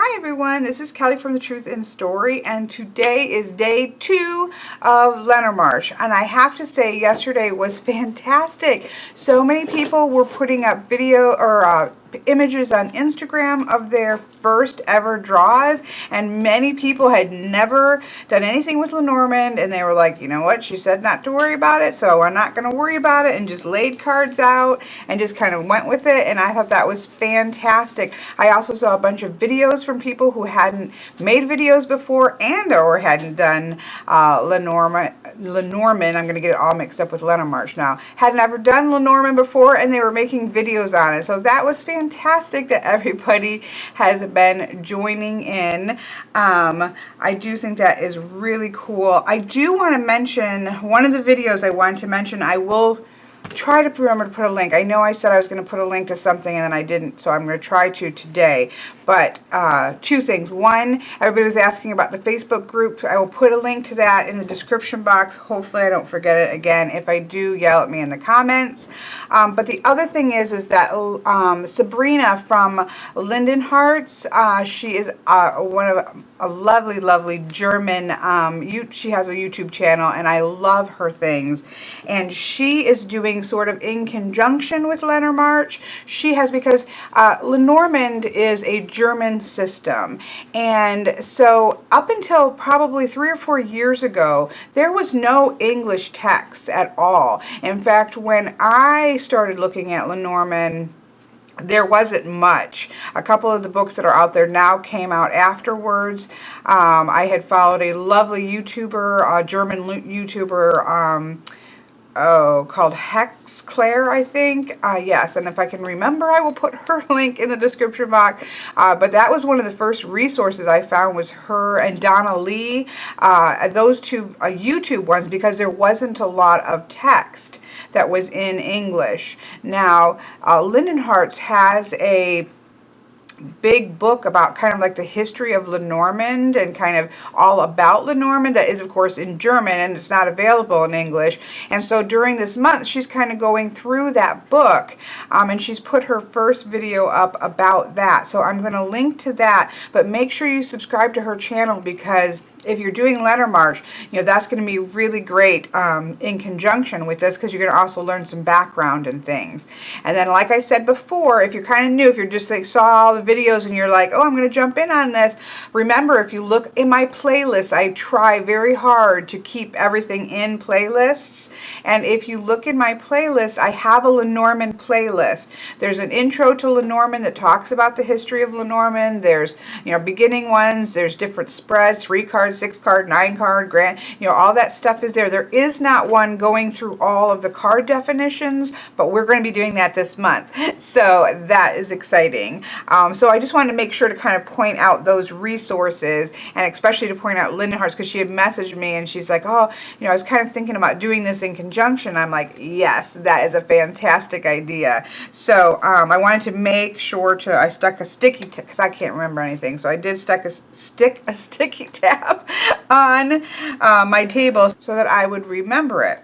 Hi everyone, this is Kelly from The Truth in Story, and today is day 2 of Lenormarch, and I have to say yesterday was fantastic. So many people were putting up video or images on Instagram of their first ever draws, and many people had never done anything with Lenormand, and they were like, you know what, she said not to worry about it, so I'm not going to worry about it, and just laid cards out and just kind of went with it, and I thought that was fantastic. I also saw a bunch of videos from people who hadn't made videos before and or hadn't done Lenormand. I'm going to get it all mixed up with Lenormarch now. Had never done Lenormand before, and they were making videos on it, so that was fantastic that everybody has been joining in. I do think that is really cool. I do want to mention one of the videos I wanted to mention. I will try to remember to put a link. I know I said I was going to put a link to something and then I didn't, so I'm going to try to today. But two things. One, everybody was asking about the Facebook group. I will put a link to that in the description box. Hopefully I don't forget it again. If I do, yell at me in the comments. But the other thing is that Sabrina from Lenormarch, she is one of a lovely, lovely German, she has a YouTube channel, and I love her things. And she is doing sort of in conjunction with Lenormarch. She has, because Lenormand is a German system. And so up until probably 3 or 4 years ago, there was no English text at all. In fact, when I started looking at Lenormand, there wasn't much. A couple of the books that are out there now came out afterwards. I had followed a lovely YouTuber, a German YouTuber, called Hex Claire, I think. Yes, and if I can remember, I will put her link in the description box. But that was one of the first resources I found, was her and Donna Lee, those two YouTube ones, because there wasn't a lot of text that was in English. Now, Lenormarch has a big book about kind of like the history of Lenormand and kind of all about Lenormand that is of course in German, and it's not available in English. And so during this month she's kind of going through that book, and she's put her first video up about that, so I'm going to link to that. But make sure you subscribe to her channel, because if you're doing Lenormarch, you know, that's going to be really great in conjunction with this, because you're going to also learn some background and things. And then, like I said before, if you're kind of new, if you're just like saw all the videos and you're like, oh, I'm going to jump in on this, remember, if you look in my playlists, I try very hard to keep everything in playlists. And if you look in my playlist, I have a Lenormand playlist. There's an intro to Lenormand that talks about the history of Lenormand. There's, you know, beginning ones. There's different spreads, 3 cards, 6 card, 9 card, grand, you know, all that stuff is there. There is not one going through all of the card definitions, but we're going to be doing that this month. So that is exciting. So I just wanted to make sure to kind of point out those resources, and especially to point out Lenormarch, because she had messaged me and she's like, oh, you know, I was kind of thinking about doing this in conjunction. I'm like, yes, that is a fantastic idea. So I wanted to make sure to, I stuck a sticky, because I can't remember anything, so I did stick a sticky tab on my table so that I would remember it.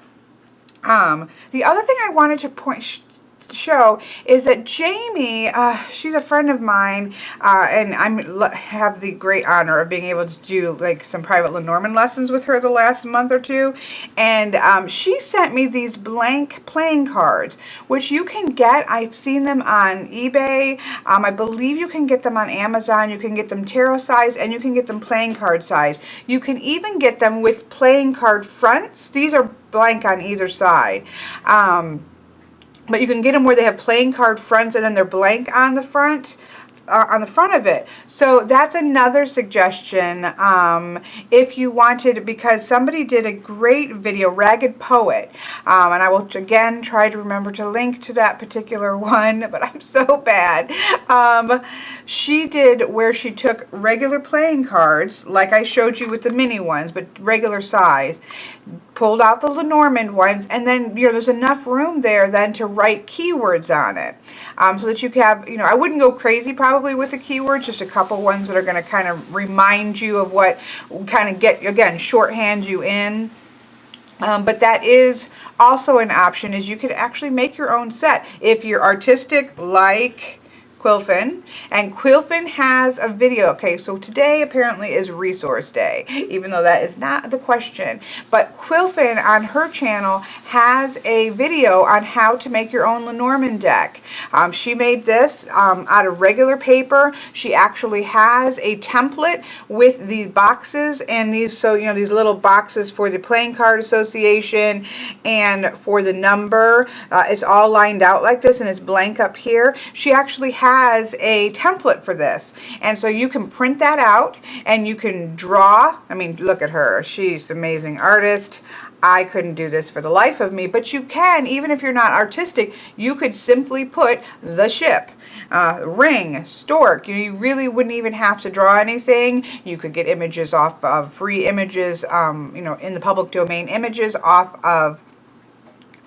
The other thing I wanted to show is that Jamie, she's a friend of mine, and I have the great honor of being able to do like some private Lenormand lessons with her the last month or two, and she sent me these blank playing cards, which you can get. I've seen them on eBay. I believe you can get them on Amazon. You can get them tarot size, and you can get them playing card size. You can even get them with playing card fronts. These are blank on either side. But you can get them where they have playing card fronts and then they're blank on the front. Of it. So that's another suggestion if you wanted, because somebody did a great video, Ragged Poet, and I will again try to remember to link to that particular one, but I'm so bad. She did where she took regular playing cards, like I showed you with the mini ones, but regular size, pulled out the Lenormand ones, and then, you know, there's enough room there then to write keywords on it, so that you can have, you know, I wouldn't go crazy probably with the keywords, just a couple ones that are going to kind of remind you of what, kind of get, again, shorthand you in. But that is also an option, is you could actually make your own set if you're artistic like Quilfin, and Quilfin has a video. Okay, so today apparently is resource day, even though that is not the question. But Quilfin on her channel has a video on how to make your own Lenormand deck. She made this out of regular paper. She actually has a template with these boxes and these, so you know, these little boxes for the playing card association and for the number. It's all lined out like this and it's blank up here. She actually has a template for this, and so you can print that out and you can draw. I mean, look at her, she's an amazing artist. I couldn't do this for the life of me, but you can, even if you're not artistic, you could simply put the ship, ring, stork. You really wouldn't even have to draw anything. You could get images off of free images, you know, in the public domain, images off of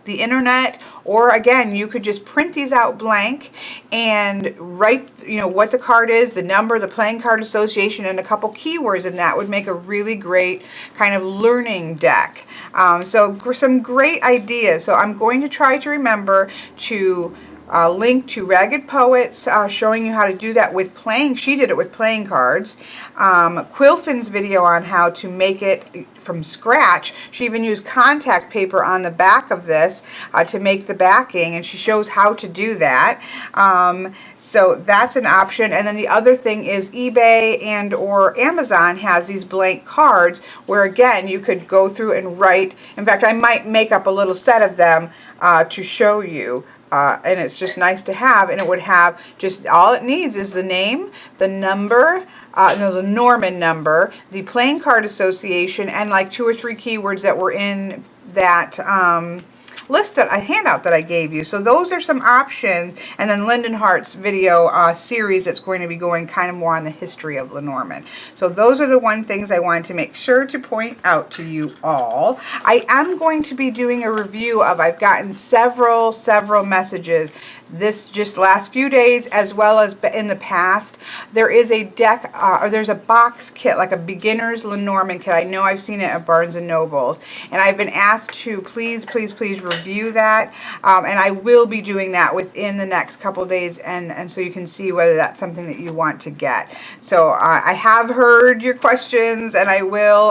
the internet, or again, you could just print these out blank and write, you know, what the card is, the number, the playing card association, and a couple keywords, and that would make a really great kind of learning deck. So some great ideas. So I'm going to try to remember to link to Ragged Poets showing you how to do that with playing. She did it with playing cards. Quilfin's video on how to make it from scratch. She even used contact paper on the back of this to make the backing, and she shows how to do that. So that's an option. And then the other thing is eBay and or Amazon has these blank cards where again you could go through and write. In fact, I might make up a little set of them to show you. And it's just nice to have, and it would have just, all it needs is the name, the number, no, the Lenormand number, the playing card association, and like 2 or 3 keywords that were in that list, a handout that I gave you. So those are some options. And then Lyndon Hart's video series that's going to be going kind of more on the history of Lenormand. So those are the things I wanted to make sure to point out to you all. I am going to be doing a review of, I've gotten several messages this just last few days as well as in the past. There is a deck or there's a box kit, like a beginner's Lenormand kit. I know I've seen it at Barnes and Nobles, and I've been asked to please review that, and I will be doing that within the next couple days, and so you can see whether that's something that you want to get. So I have heard your questions, and I will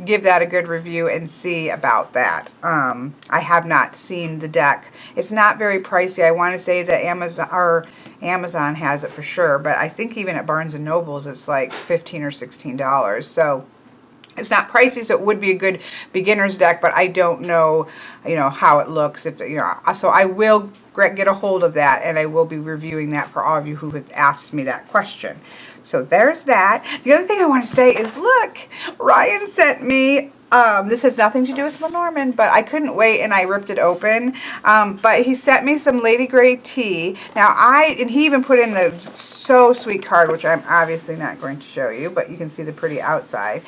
give that a good review and see about that. I have not seen the deck. It's not very pricey. I want to say that Amazon has it for sure, but I think even at Barnes and Nobles it's like $15 or $16. So it's not pricey, so it would be a good beginner's deck, but I don't know, you know, how it looks. If you know, so I will get a hold of that, and I will be reviewing that for all of you who have asked me that question. So there's that. The other thing I want to say is, look, Ryan sent me. This has nothing to do with Lenormand, but I couldn't wait and I ripped it open. But he sent me some Lady Grey tea. Now and he even put in a so sweet card, which I'm obviously not going to show you, but you can see the pretty outside.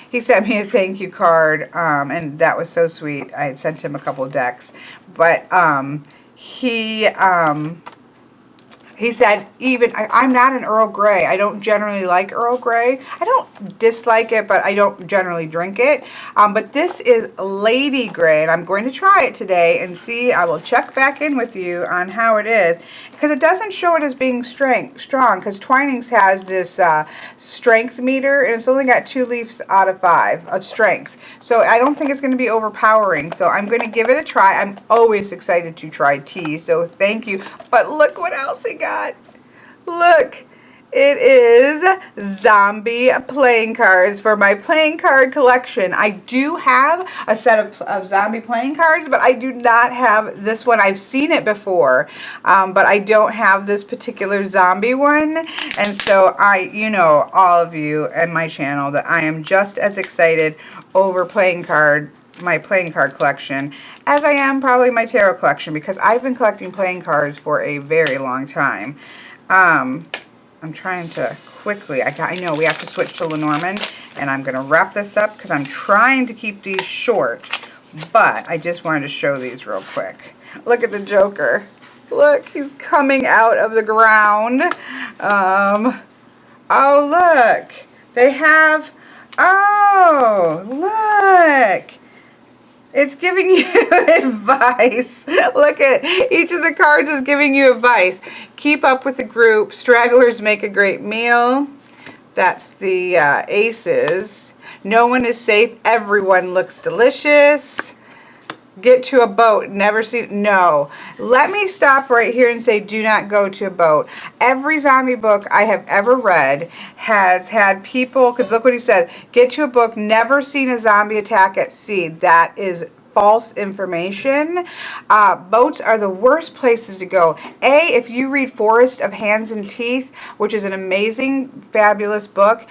He sent me a thank you card, and that was so sweet. I had sent him a couple of decks, but he said, I'm not an Earl Grey. I don't generally like Earl Grey. I don't dislike it, but I don't generally drink it. But this is Lady Grey, and I'm going to try it today and see. I will check back in with you on how it is, because it doesn't show it as being strong, because Twinings has this strength meter, and it's only got 2 leaves out of 5 of strength. So I don't think it's going to be overpowering. So I'm going to give it a try. I'm always excited to try tea, so thank you. But look what else he got. Look, it is zombie playing cards for my playing card collection. I do have a set of zombie playing cards, but I do not have this one. I've seen it before, but I don't have this particular zombie one. And so you know, all of you and my channel, that I am just as excited over my playing card collection as I am probably my tarot collection, because I've been collecting playing cards for a very long time. I'm trying to quickly, I know we have to switch to Lenormand, and I'm going to wrap this up because I'm trying to keep these short, but I just wanted to show these real quick. Look at the Joker. Look, he's coming out of the ground. Oh, look. They have, oh, look. It's giving you advice. Look at each of the cards is giving you advice. Keep up with the group. Stragglers make a great meal. That's the aces. No one is safe. Everyone looks delicious. Get to a boat. Never seen. No. Let me stop right here and say do not go to a boat. Every zombie book I have ever read has had people, because look what he said, get to a book, never seen a zombie attack at sea. That is false information. Boats are the worst places to go. If you read Forest of Hands and Teeth, which is an amazing, fabulous book,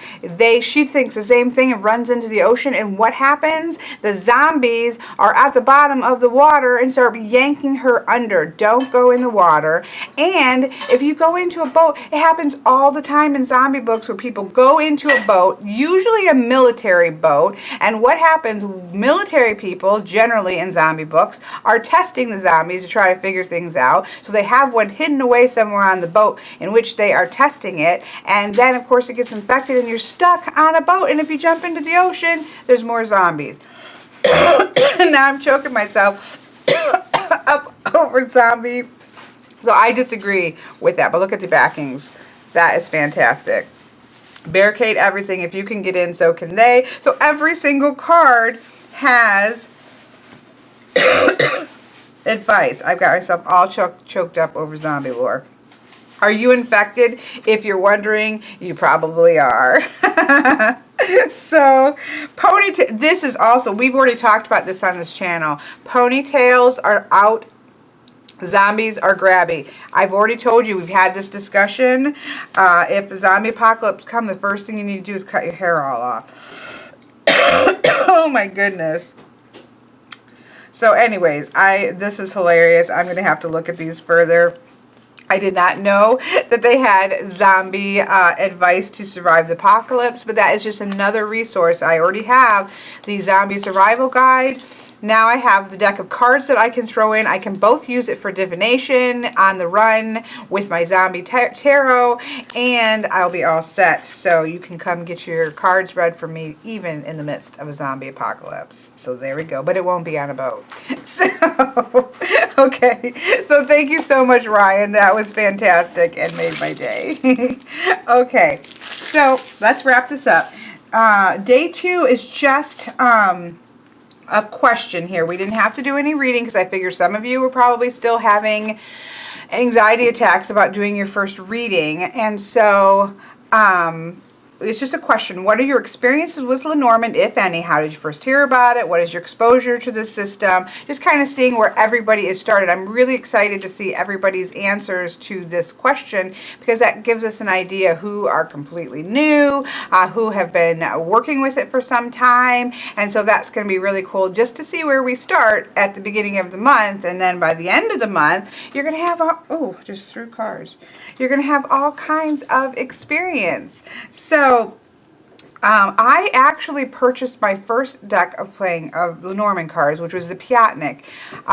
she thinks the same thing and runs into the ocean. And what happens? The zombies are at the bottom of the water and start yanking her under. Don't go in the water. And if you go into a boat, it happens all the time in zombie books where people go into a boat, usually a military boat, and what happens? Military people, generally in zombie books, are testing the zombies to try to figure things out. So they have one hidden away somewhere on the boat in which they are testing it, and then of course it gets infected and you're stuck on a boat, and if you jump into the ocean, there's more zombies. Now I'm choking myself up over zombie. So I disagree with that, but look at the backings. That is fantastic. Barricade everything. If you can get in, so can they. So every single card has advice. I've got myself all choked up over zombie lore. Are you infected? If you're wondering, you probably are. So, ponytail. This is also, we've already talked about this on this channel. Ponytails are out. Zombies are grabby. I've already told you, we've had this discussion. If the zombie apocalypse comes, the first thing you need to do is cut your hair all off. Oh my goodness. So anyways, this is hilarious. I'm going to have to look at these further. I did not know that they had zombie advice to survive the apocalypse, but that is just another resource. I already have the zombie survival guide. Now I have the deck of cards that I can throw in. I can both use it for divination on the run with my zombie tarot, and I'll be all set. So you can come get your cards read for me even in the midst of a zombie apocalypse. So there we go, but it won't be on a boat. So, okay. So thank you so much, Ryan. That was fantastic and made my day. Okay, so let's wrap this up. Day 2 is just a question here. We didn't have to do any reading because I figure some of you were probably still having anxiety attacks about doing your first reading. And so it's just a question. What are your experiences with Lenormand, if any? How did you first hear about it? What is your exposure to the system? Just kind of seeing where everybody is started. I'm really excited to see everybody's answers to this question because that gives us an idea who are completely new, who have been working with it for some time. And so that's going to be really cool just to see where we start at the beginning of the month. And then by the end of the month, you're going to have, just threw cards. You're going to have all kinds of experience. So I actually purchased my first deck of Lenormand cards, which was the Piatnik,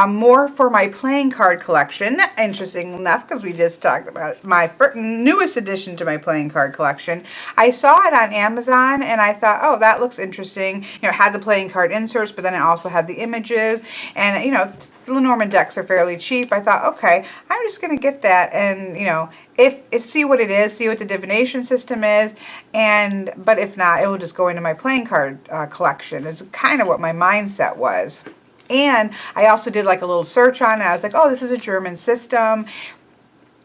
more for my playing card collection, interesting enough, because we just talked about my newest addition to my playing card collection. I saw it on Amazon, and I thought, oh, that looks interesting. You know, it had the playing card inserts, but then it also had the images, and, you know, the Lenormand decks are fairly cheap. I thought, okay, I'm just going to get that and, you know, see what it is, see what the divination system is, but if not, it will just go into my playing card collection. It's kind of what my mindset was. And I also did like a little search on it. I was like, oh, this is a German system.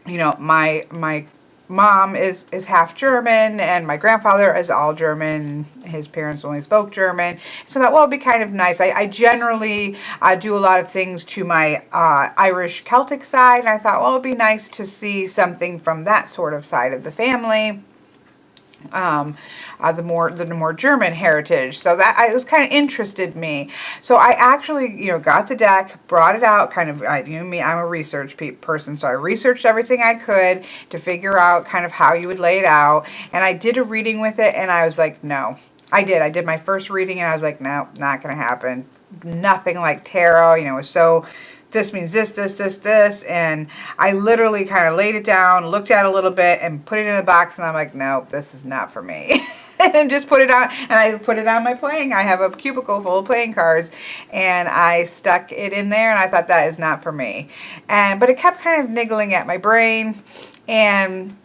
You know, my mom is half German, and my grandfather is all German. His parents only spoke German. So I thought, well, it'd be kind of nice. I generally do a lot of things to my Irish Celtic side, and I thought, well, it'd be nice to see something from that sort of side of the family. The more German heritage. So that it was kind of interested me. So I actually, you know, got the deck, brought it out, kind of, you know me, I'm a research person, so I researched everything I could to figure out kind of how you would lay it out, and I did a reading with it, and I was like, no. I did my first reading, and I was like, no, not gonna happen. Nothing like tarot, you know, it's so, this means this, and I literally kind of laid it down, looked at it a little bit, and put it in a box, and I'm like, no, this is not for me. and just put it on, and I put it on my playing. I have a cubicle full of playing cards, and I stuck it in there, and I thought that is not for me. But it kept kind of niggling at my brain, and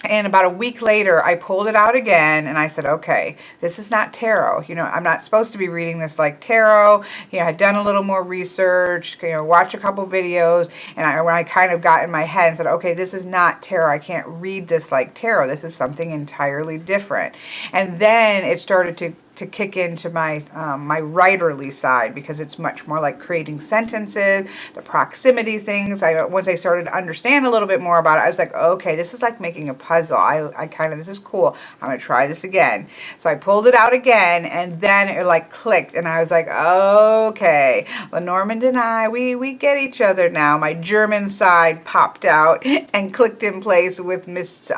about a week later, I pulled it out again, and I said, okay, this is not tarot. You know, I'm not supposed to be reading this like tarot. You know, I had done a little more research, you know, watched a couple videos, and when I kind of got in my head and said, okay, this is not tarot. I can't read this like tarot. This is something entirely different. And then it started to kick into my my writerly side, because it's much more like creating sentences, the proximity things. Once I started to understand a little bit more about it, I was like, okay, this is like making a puzzle. I kind of, this is cool. I'm gonna try this again. So I pulled it out again, and then it like clicked, and I was like, okay, Lenormand and I, we get each other now. My German side popped out and clicked in place with Miss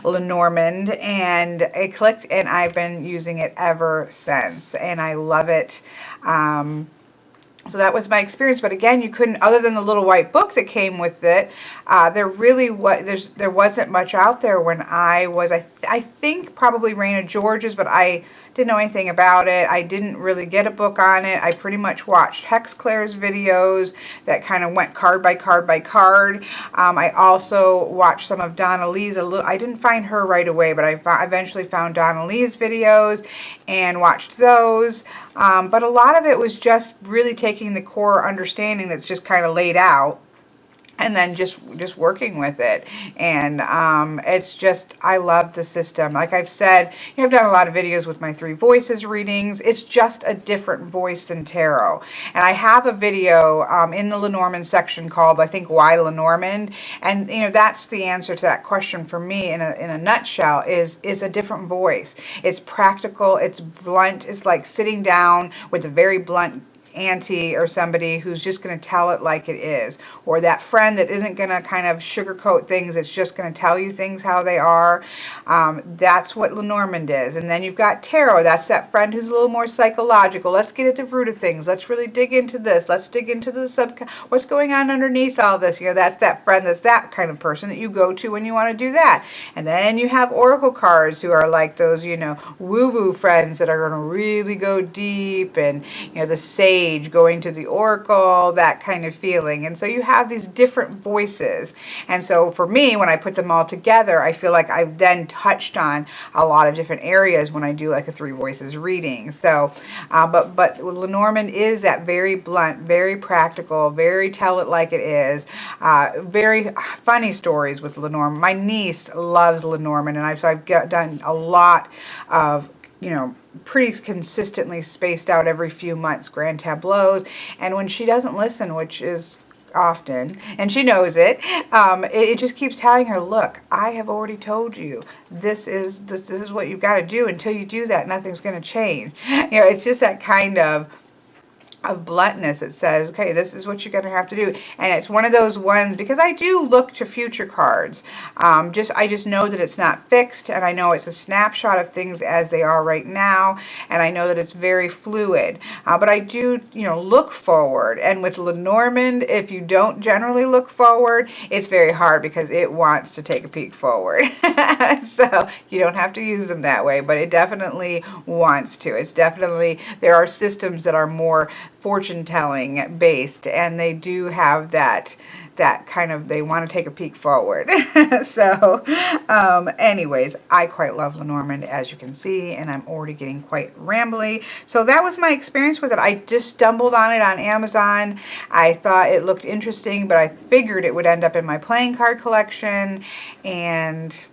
Lenormand, and it clicked, and I've been using it ever since, and I love it. So that was my experience. But again, you couldn't, other than the little white book that came with it, there wasn't much out there when I was, I think probably Raina George's, but I didn't know anything about it. I didn't really get a book on it. I pretty much watched Hex Claire's videos that kind of went card by card by card. I also watched some of Donna Lee's. I didn't find her right away, but I eventually found Donna Lee's videos and watched those. But a lot of it was just really taking the core understanding that's just kind of laid out, and then just working with it. And it's just, I love the system. Like I've said, you know, I've done a lot of videos with my 3 voices readings. It's just a different voice than tarot. And I have a video in the Lenormand section called, I think, Why Lenormand? And you know, that's the answer to that question for me in a nutshell, is a different voice. It's practical, it's blunt, it's like sitting down with a very blunt auntie or somebody who's just going to tell it like it is, or that friend that isn't going to kind of sugarcoat things, it's just going to tell you things how they are. That's what Lenormand is. And then you've got tarot. That's that friend who's a little more psychological. Let's get at the root of things. Let's really dig into this. Let's dig into the what's going on underneath all this. You know, that's that friend, that's that kind of person that you go to when you want to do that. And then you have oracle cards, who are like those, you know, woo-woo friends that are going to really go deep, and you know, the sage going to the oracle, that kind of feeling. And so you have these different voices. And so for me, when I put them all together, I feel like I've then touched on a lot of different areas when I do like a 3 voices reading. So, but Lenormand is that very blunt, very practical, very tell it like it is, very funny stories with Lenormand. My niece loves Lenormand, and so I've done a lot of, you know, pretty consistently spaced out every few months grand tableaus. And when she doesn't listen, which is often, and she knows it, it just keeps telling her, look, I have already told you, this is what you've got to do. Until you do that, nothing's going to change. You know, it's just that kind of bluntness that says, okay, this is what you're going to have to do. And it's one of those ones, because I do look to future cards. I just know that it's not fixed, and I know it's a snapshot of things as they are right now, and I know that it's very fluid. But I do, you know, look forward. And with Lenormand, if you don't generally look forward, it's very hard, because it wants to take a peek forward. So you don't have to use them that way, but it definitely wants to. It's definitely, there are systems that are more fortune telling based, and they do have that kind of, they want to take a peek forward. So anyways, I quite love Lenormand, as you can see, and I'm already getting quite rambly. So that was my experience with it. I just stumbled on it on Amazon. I thought it looked interesting, but I figured it would end up in my playing card collection, and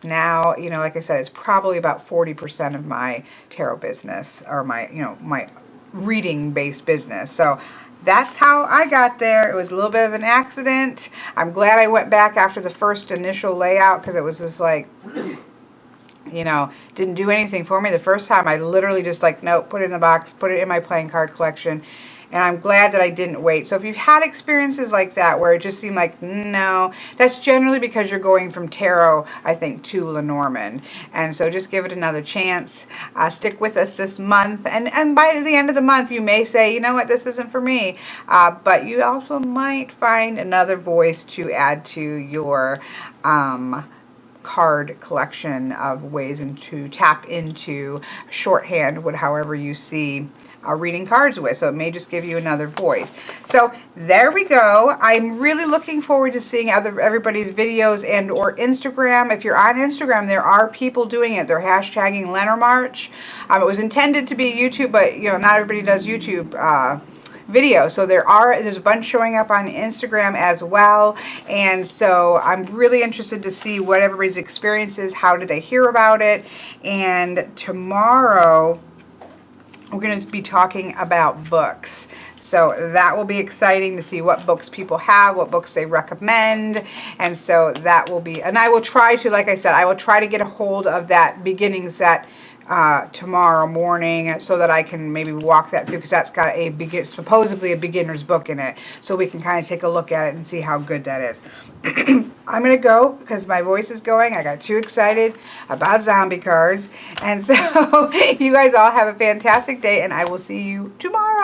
now, you know, like I said, it's probably about 40% of my tarot business, or my, you know, my reading based business. So that's how I got there. It was a little bit of an accident. I'm glad I went back after the first initial layout, because it was just like, you know, didn't do anything for me the first time. I literally just like, nope, put it in the box, put it in my playing card collection. And I'm glad that I didn't wait. So if you've had experiences like that where it just seemed like, no, that's generally because you're going from tarot, I think, to Lenormand. And so just give it another chance. Stick with us this month. And by the end of the month, you may say, you know what, this isn't for me. But you also might find another voice to add to your card collection of ways to tap into shorthand, however you see reading cards with. So it may just give you another voice. So there we go. I'm really looking forward to seeing everybody's videos and or Instagram. If you're on Instagram, there are people doing it. They're hashtagging Lenormarch. It was intended to be YouTube, but not everybody does YouTube video. So there's a bunch showing up on Instagram as well. And so I'm really interested to see what everybody's experience is. How did they hear about it? And tomorrow we're going to be talking about books. So that will be exciting to see what books people have, what books they recommend. And so that will be, and I will try to, like I said, I will try to get a hold of that beginning set tomorrow morning so that I can maybe walk that through, because that's got supposedly a beginner's book in it. So we can kind of take a look at it and see how good that is. I'm going to go because my voice is going. I got too excited about zombie cards. And so you guys all have a fantastic day, and I will see you tomorrow.